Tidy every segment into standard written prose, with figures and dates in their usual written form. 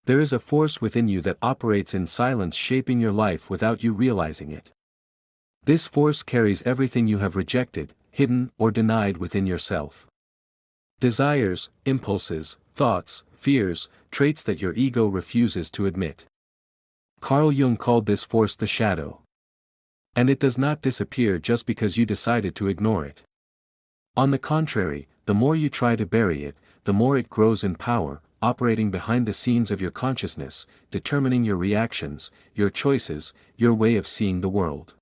There is a force within you that operates in silence, shaping your life without you realizing it. This force carries everything you have rejected, hidden, or denied within yourself. Desires, impulses, thoughts, fears, traits that your ego refuses to admit. Carl Jung called this force the shadow. And it does not disappear just because you decided to ignore it. On the contrary, the more you try to bury it, the more it grows in power, operating behind the scenes of your consciousness, determining your reactions, your choices, your way of seeing the world.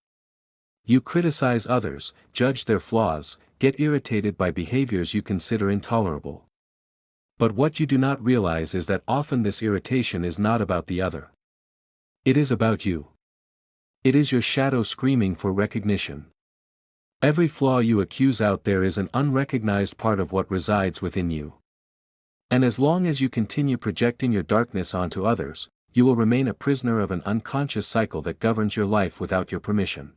You criticize others, judge their flaws, get irritated by behaviors you consider intolerable. But what you do not realize is that often this irritation is not about the other. It is about you. It is your shadow screaming for recognition. Every flaw you accuse out there is an unrecognized part of what resides within you. And as long as you continue projecting your darkness onto others, you will remain a prisoner of an unconscious cycle that governs your life without your permission.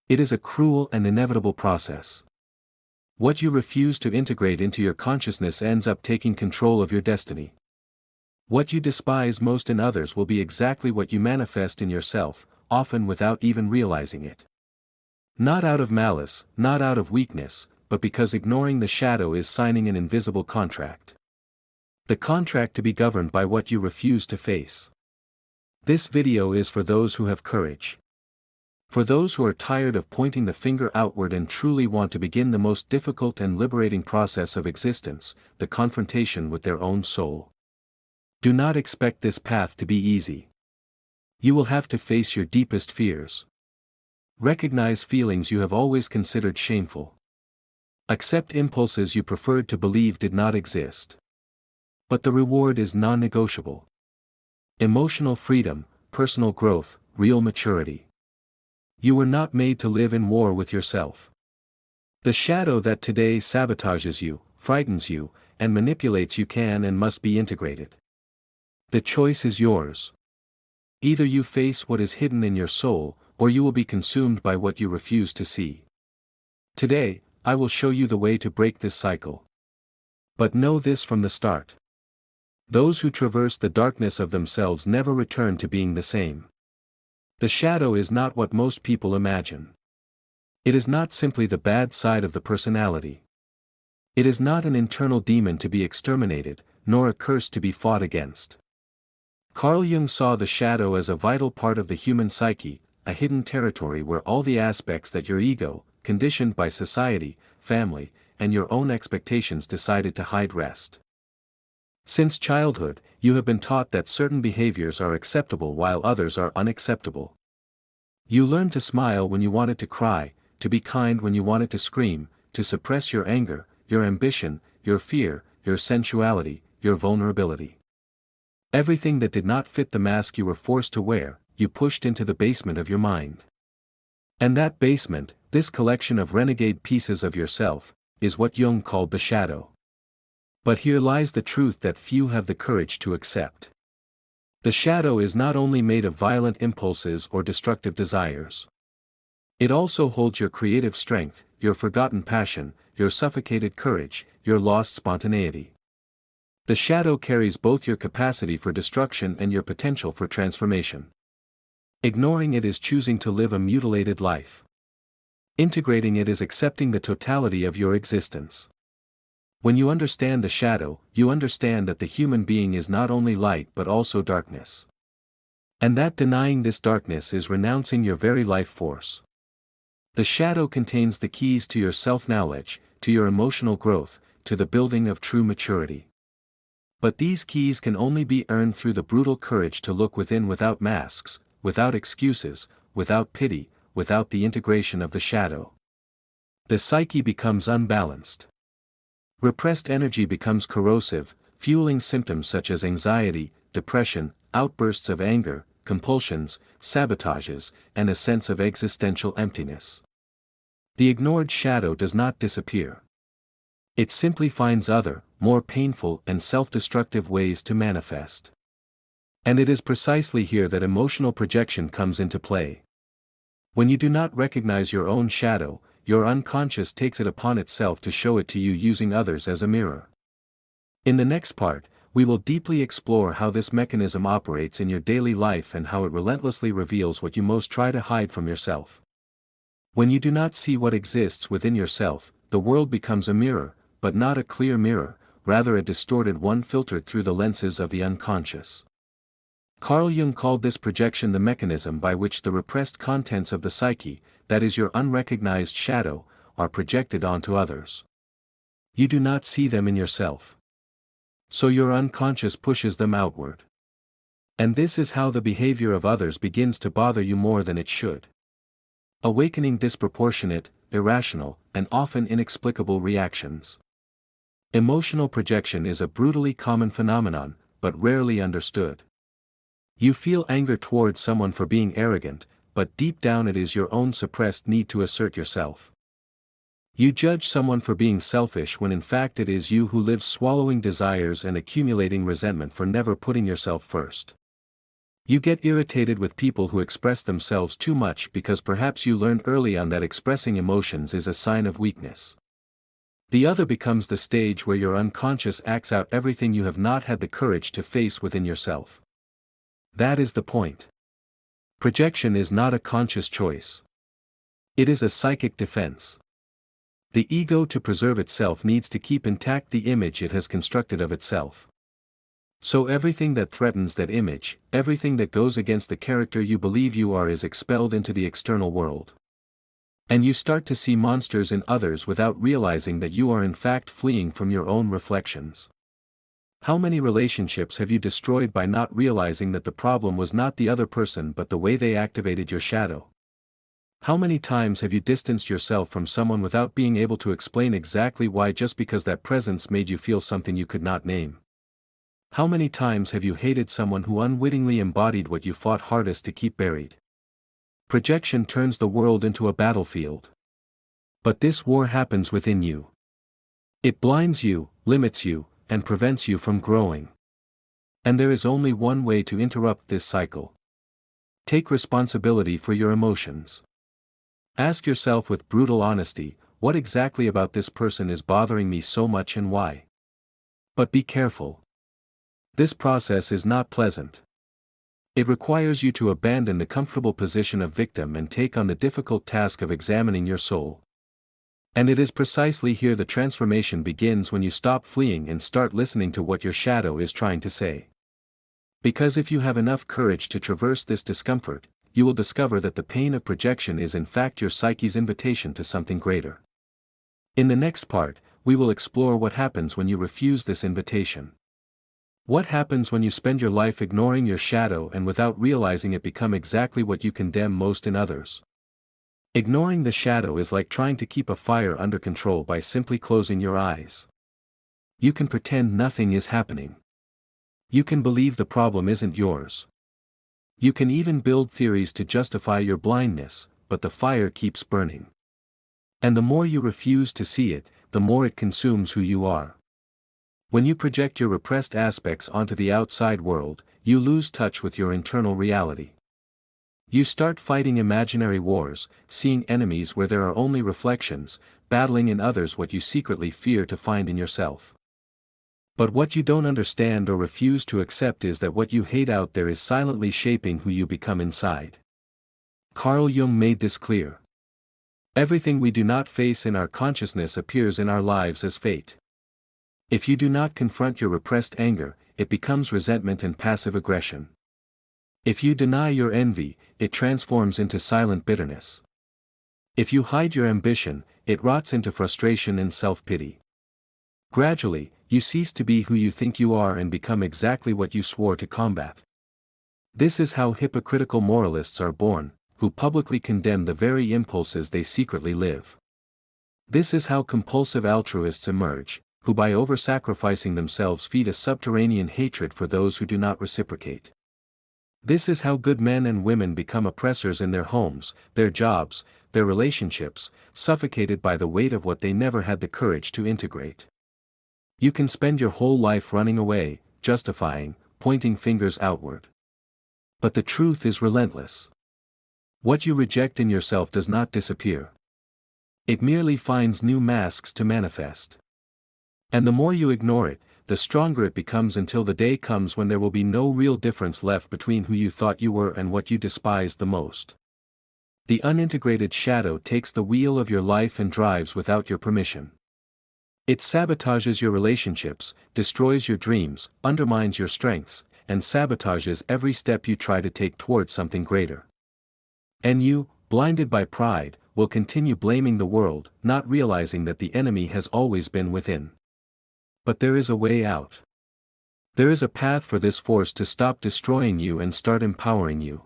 It is a cruel and inevitable process. What you refuse to integrate into your consciousness ends up taking control of your destiny. What you despise most in others will be exactly what you manifest in yourself, often without even realizing it. Not out of malice, not out of weakness, but because ignoring the shadow is signing an invisible contract. The contract to be governed by what you refuse to face. This video is for those who have courage. For those who are tired of pointing the finger outward and truly want to begin the most difficult and liberating process of existence, the confrontation with their own soul. Do not expect this path to be easy. You will have to face your deepest fears. Recognize feelings you have always considered shameful. Accept impulses you preferred to believe did not exist. But the reward is non-negotiable. Emotional freedom, personal growth, real maturity. You were not made to live in war with yourself. The shadow that today sabotages you, frightens you, and manipulates you can and must be integrated. The choice is yours. Either you face what is hidden in your soul, or you will be consumed by what you refuse to see. Today, I will show you the way to break this cycle. But know this from the start. Those who traverse the darkness of themselves never return to being the same. The shadow is not what most people imagine. It is not simply the bad side of the personality. It is not an internal demon to be exterminated, nor a curse to be fought against. Carl Jung saw the shadow as a vital part of the human psyche, a hidden territory where all the aspects that your ego, conditioned by society, family, and your own expectations decided to hide rest. Since childhood, you have been taught that certain behaviors are acceptable while others are unacceptable. You learned to smile when you wanted to cry, to be kind when you wanted to scream, to suppress your anger, your ambition, your fear, your sensuality, your vulnerability. Everything that did not fit the mask you were forced to wear, you pushed into the basement of your mind. And that basement, this collection of renegade pieces of yourself, is what Jung called the shadow. But here lies the truth that few have the courage to accept. The shadow is not only made of violent impulses or destructive desires. It also holds your creative strength, your forgotten passion, your suffocated courage, your lost spontaneity. The shadow carries both your capacity for destruction and your potential for transformation. Ignoring it is choosing to live a mutilated life. Integrating it is accepting the totality of your existence. When you understand the shadow, you understand that the human being is not only light but also darkness. And that denying this darkness is renouncing your very life force. The shadow contains the keys to your self-knowledge, to your emotional growth, to the building of true maturity. But these keys can only be earned through the brutal courage to look within without masks, without excuses, without pity, without the integration of the shadow. The psyche becomes unbalanced. Repressed energy becomes corrosive, fueling symptoms such as anxiety, depression, outbursts of anger, compulsions, sabotages, and a sense of existential emptiness. The ignored shadow does not disappear. It simply finds other, more painful and self-destructive ways to manifest. And it is precisely here that emotional projection comes into play. When you do not recognize your own shadow, your unconscious takes it upon itself to show it to you using others as a mirror. In the next part, we will deeply explore how this mechanism operates in your daily life and how it relentlessly reveals what you most try to hide from yourself. When you do not see what exists within yourself, the world becomes a mirror, but not a clear mirror, rather a distorted one filtered through the lenses of the unconscious. Carl Jung called this projection the mechanism by which the repressed contents of the psyche, that is your unrecognized shadow, are projected onto others. You do not see them in yourself. So your unconscious pushes them outward. And this is how the behavior of others begins to bother you more than it should. Awakening disproportionate, irrational, and often inexplicable reactions. Emotional projection is a brutally common phenomenon, but rarely understood. You feel anger towards someone for being arrogant, but deep down it is your own suppressed need to assert yourself. You judge someone for being selfish when in fact it is you who lives swallowing desires and accumulating resentment for never putting yourself first. You get irritated with people who express themselves too much because perhaps you learned early on that expressing emotions is a sign of weakness. The other becomes the stage where your unconscious acts out everything you have not had the courage to face within yourself. That is the point. Projection is not a conscious choice. It is a psychic defense. The ego, to preserve itself, needs to keep intact the image it has constructed of itself. So everything that threatens that image, everything that goes against the character you believe you are, is expelled into the external world. And you start to see monsters in others without realizing that you are in fact fleeing from your own reflections. How many relationships have you destroyed by not realizing that the problem was not the other person but the way they activated your shadow? How many times have you distanced yourself from someone without being able to explain exactly why, just because that presence made you feel something you could not name? How many times have you hated someone who unwittingly embodied what you fought hardest to keep buried? Projection turns the world into a battlefield. But this war happens within you. It blinds you, limits you, and prevents you from growing. And there is only one way to interrupt this cycle. Take responsibility for your emotions. Ask yourself with brutal honesty, what exactly about this person is bothering me so much and why? But be careful. This process is not pleasant. It requires you to abandon the comfortable position of victim and take on the difficult task of examining your soul. And it is precisely here the transformation begins, when you stop fleeing and start listening to what your shadow is trying to say. Because if you have enough courage to traverse this discomfort, you will discover that the pain of projection is in fact your psyche's invitation to something greater. In the next part, we will explore what happens when you refuse this invitation. What happens when you spend your life ignoring your shadow and without realizing it become exactly what you condemn most in others. Ignoring the shadow is like trying to keep a fire under control by simply closing your eyes. You can pretend nothing is happening. You can believe the problem isn't yours. You can even build theories to justify your blindness, but the fire keeps burning. And the more you refuse to see it, the more it consumes who you are. When you project your repressed aspects onto the outside world, you lose touch with your internal reality. You start fighting imaginary wars, seeing enemies where there are only reflections, battling in others what you secretly fear to find in yourself. But what you don't understand or refuse to accept is that what you hate out there is silently shaping who you become inside. Carl Jung made this clear. Everything we do not face in our consciousness appears in our lives as fate. If you do not confront your repressed anger, it becomes resentment and passive aggression. If you deny your envy, it transforms into silent bitterness. If you hide your ambition, it rots into frustration and self-pity. Gradually, you cease to be who you think you are and become exactly what you swore to combat. This is how hypocritical moralists are born, who publicly condemn the very impulses they secretly live. This is how compulsive altruists emerge, who by over-sacrificing themselves feed a subterranean hatred for those who do not reciprocate. This is how good men and women become oppressors in their homes, their jobs, their relationships, suffocated by the weight of what they never had the courage to integrate. You can spend your whole life running away, justifying, pointing fingers outward. But the truth is relentless. What you reject in yourself does not disappear. It merely finds new masks to manifest. And the more you ignore it, the stronger it becomes until the day comes when there will be no real difference left between who you thought you were and what you despised the most. The unintegrated shadow takes the wheel of your life and drives without your permission. It sabotages your relationships, destroys your dreams, undermines your strengths, and sabotages every step you try to take towards something greater. And you, blinded by pride, will continue blaming the world, not realizing that the enemy has always been within. But there is a way out. There is a path for this force to stop destroying you and start empowering you.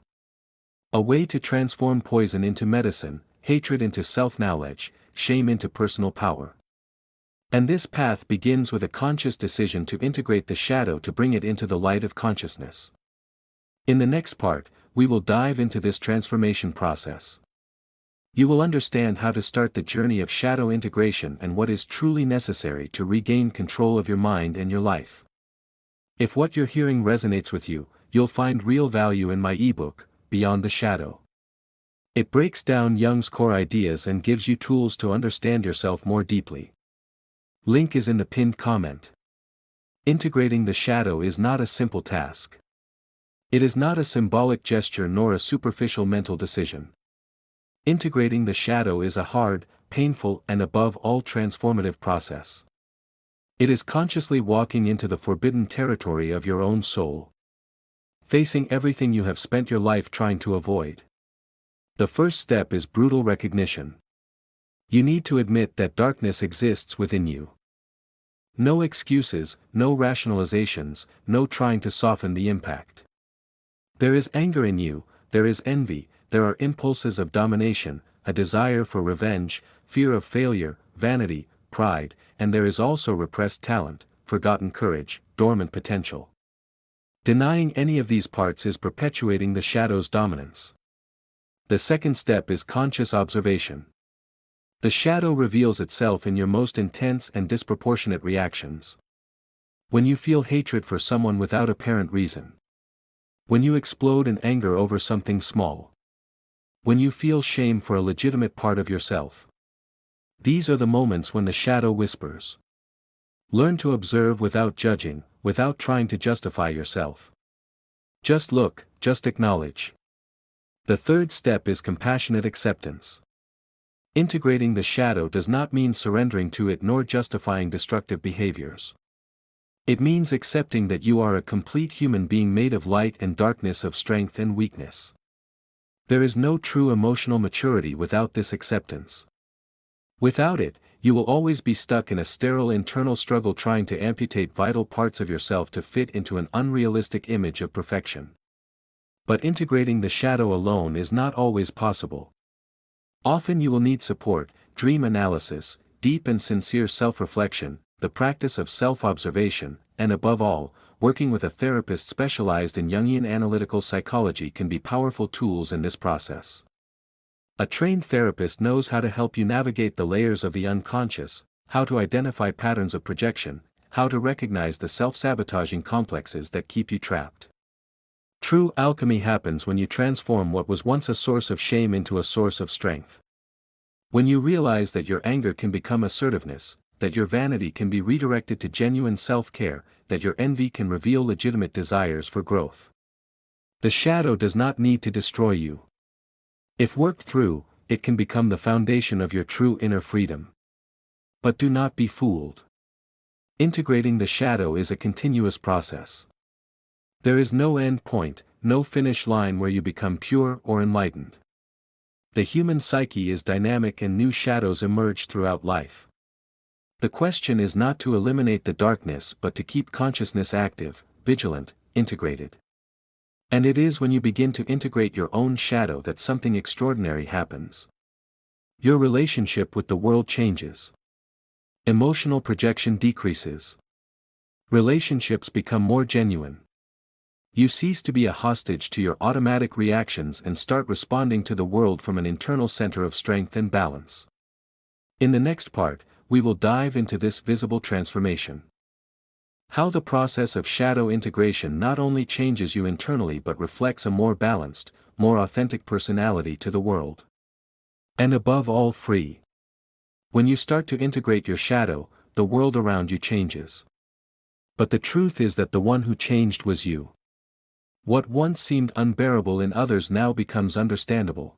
A way to transform poison into medicine, hatred into self-knowledge, shame into personal power. And this path begins with a conscious decision to integrate the shadow to bring it into the light of consciousness. In the next part, we will dive into this transformation process. You will understand how to start the journey of shadow integration and what is truly necessary to regain control of your mind and your life. If what you're hearing resonates with you, you'll find real value in my ebook, Beyond the Shadow. It breaks down Jung's core ideas and gives you tools to understand yourself more deeply. Link is in the pinned comment. Integrating the shadow is not a simple task. It is not a symbolic gesture nor a superficial mental decision. Integrating the shadow is a hard, painful, and above all transformative process. It is consciously walking into the forbidden territory of your own soul. Facing everything you have spent your life trying to avoid. The first step is brutal recognition. You need to admit that darkness exists within you. No excuses, no rationalizations, no trying to soften the impact. There is anger in you, there is envy, there are impulses of domination, a desire for revenge, fear of failure, vanity, pride, and there is also repressed talent, forgotten courage, dormant potential. Denying any of these parts is perpetuating the shadow's dominance. The second step is conscious observation. The shadow reveals itself in your most intense and disproportionate reactions. When you feel hatred for someone without apparent reason. When you explode in anger over something small. When you feel shame for a legitimate part of yourself. These are the moments when the shadow whispers. Learn to observe without judging, without trying to justify yourself. Just look, just acknowledge. The third step is compassionate acceptance. Integrating the shadow does not mean surrendering to it nor justifying destructive behaviors. It means accepting that you are a complete human being made of light and darkness, of strength and weakness. There is no true emotional maturity without this acceptance. Without it, you will always be stuck in a sterile internal struggle trying to amputate vital parts of yourself to fit into an unrealistic image of perfection. But integrating the shadow alone is not always possible. Often you will need support, dream analysis, deep and sincere self-reflection, the practice of self-observation, and above all, working with a therapist specialized in Jungian analytical psychology can be powerful tools in this process. A trained therapist knows how to help you navigate the layers of the unconscious, how to identify patterns of projection, how to recognize the self-sabotaging complexes that keep you trapped. True alchemy happens when you transform what was once a source of shame into a source of strength. When you realize that your anger can become assertiveness, that your vanity can be redirected to genuine self-care, that your envy can reveal legitimate desires for growth. The shadow does not need to destroy you. If worked through, it can become the foundation of your true inner freedom. But do not be fooled. Integrating the shadow is a continuous process. There is no end point, no finish line where you become pure or enlightened. The human psyche is dynamic and new shadows emerge throughout life. The question is not to eliminate the darkness but to keep consciousness active, vigilant, integrated. And it is when you begin to integrate your own shadow that something extraordinary happens. Your relationship with the world changes. Emotional projection decreases. Relationships become more genuine. You cease to be a hostage to your automatic reactions and start responding to the world from an internal center of strength and balance. In the next part, we will dive into this visible transformation. How the process of shadow integration not only changes you internally but reflects a more balanced, more authentic personality to the world. And above all, free. When you start to integrate your shadow, the world around you changes. But the truth is that the one who changed was you. What once seemed unbearable in others now becomes understandable.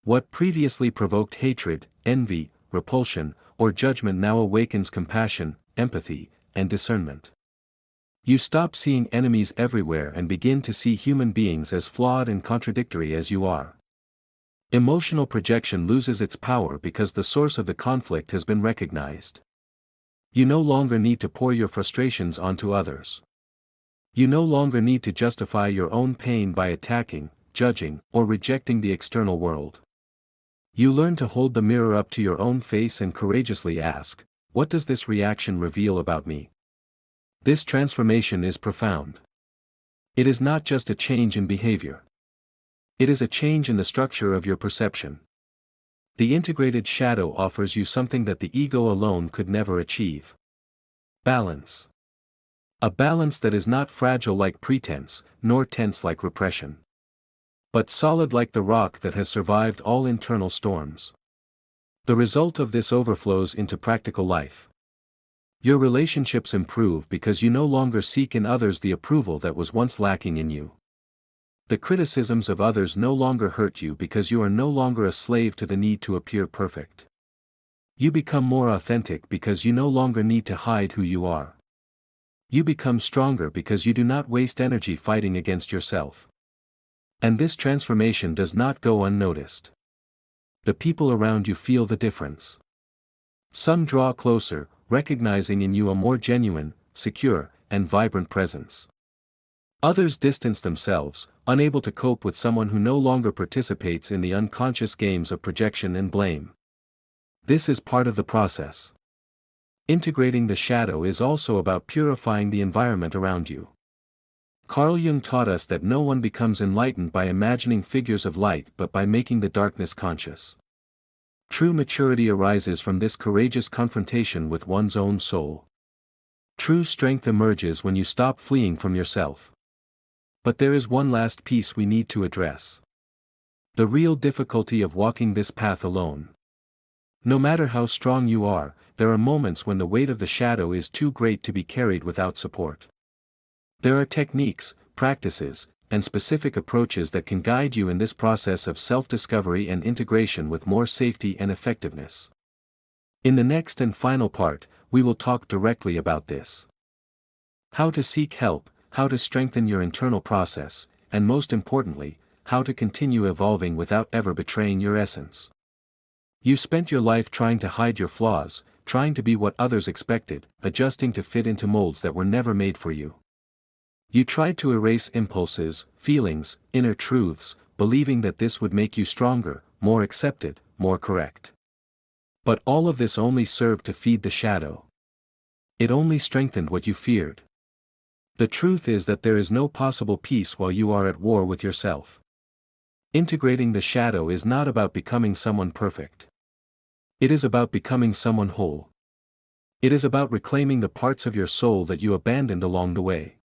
What previously provoked hatred, envy, repulsion, or judgment now awakens compassion, empathy, and discernment. You stop seeing enemies everywhere and begin to see human beings as flawed and contradictory as you are. Emotional projection loses its power because the source of the conflict has been recognized. You no longer need to pour your frustrations onto others. You no longer need to justify your own pain by attacking, judging, or rejecting the external world. You learn to hold the mirror up to your own face and courageously ask, what does this reaction reveal about me? This transformation is profound. It is not just a change in behavior. It is a change in the structure of your perception. The integrated shadow offers you something that the ego alone could never achieve. Balance. A balance that is not fragile like pretense, nor tense like repression, but solid like the rock that has survived all internal storms. The result of this overflows into practical life. Your relationships improve because you no longer seek in others the approval that was once lacking in you. The criticisms of others no longer hurt you because you are no longer a slave to the need to appear perfect. You become more authentic because you no longer need to hide who you are. You become stronger because you do not waste energy fighting against yourself. And this transformation does not go unnoticed. The people around you feel the difference. Some draw closer, recognizing in you a more genuine, secure, and vibrant presence. Others distance themselves, unable to cope with someone who no longer participates in the unconscious games of projection and blame. This is part of the process. Integrating the shadow is also about purifying the environment around you. Carl Jung taught us that no one becomes enlightened by imagining figures of light but by making the darkness conscious. True maturity arises from this courageous confrontation with one's own soul. True strength emerges when you stop fleeing from yourself. But there is one last piece we need to address. The real difficulty of walking this path alone. No matter how strong you are, there are moments when the weight of the shadow is too great to be carried without support. There are techniques, practices, and specific approaches that can guide you in this process of self-discovery and integration with more safety and effectiveness. In the next and final part, we will talk directly about this. How to seek help, how to strengthen your internal process, and most importantly, how to continue evolving without ever betraying your essence. You spent your life trying to hide your flaws, trying to be what others expected, adjusting to fit into molds that were never made for you. You tried to erase impulses, feelings, inner truths, believing that this would make you stronger, more accepted, more correct. But all of this only served to feed the shadow. It only strengthened what you feared. The truth is that there is no possible peace while you are at war with yourself. Integrating the shadow is not about becoming someone perfect. It is about becoming someone whole. It is about reclaiming the parts of your soul that you abandoned along the way.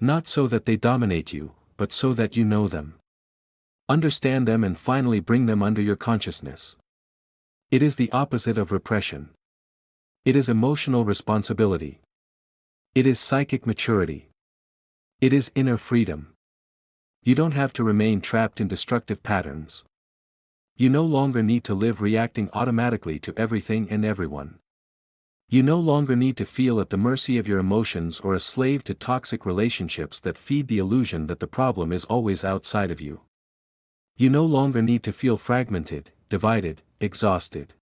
Not so that they dominate you, but so that you know them. Understand them and finally bring them under your consciousness. It is the opposite of repression. It is emotional responsibility. It is psychic maturity. It is inner freedom. You don't have to remain trapped in destructive patterns. You no longer need to live reacting automatically to everything and everyone. You no longer need to feel at the mercy of your emotions or a slave to toxic relationships that feed the illusion that the problem is always outside of you. You no longer need to feel fragmented, divided, exhausted.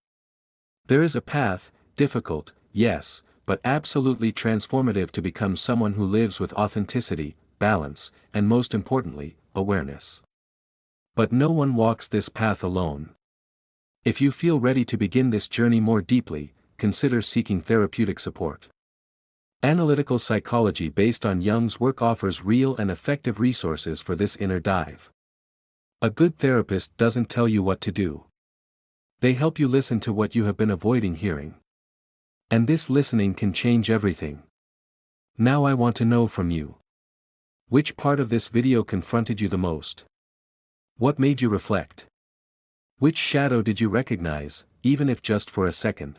There is a path, difficult, yes, but absolutely transformative to become someone who lives with authenticity, balance, and most importantly, awareness. But no one walks this path alone. If you feel ready to begin this journey more deeply, consider seeking therapeutic support. Analytical psychology based on Jung's work offers real and effective resources for this inner dive. A good therapist doesn't tell you what to do. They help you listen to what you have been avoiding hearing. And this listening can change everything. Now I want to know from you. Which part of this video confronted you the most? What made you reflect? Which shadow did you recognize, even if just for a second?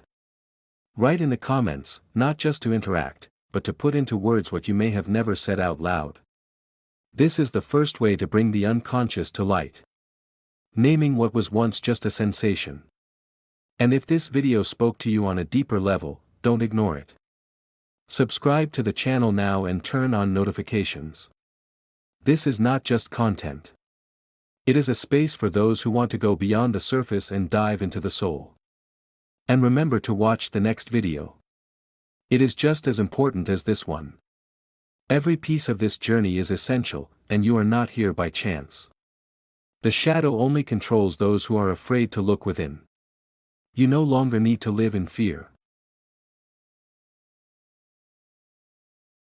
Write in the comments, not just to interact, but to put into words what you may have never said out loud. This is the first way to bring the unconscious to light. Naming what was once just a sensation. And if this video spoke to you on a deeper level, don't ignore it. Subscribe to the channel now and turn on notifications. This is not just content. It is a space for those who want to go beyond the surface and dive into the soul. And remember to watch the next video. It is just as important as this one. Every piece of this journey is essential, and you are not here by chance. The shadow only controls those who are afraid to look within. You no longer need to live in fear.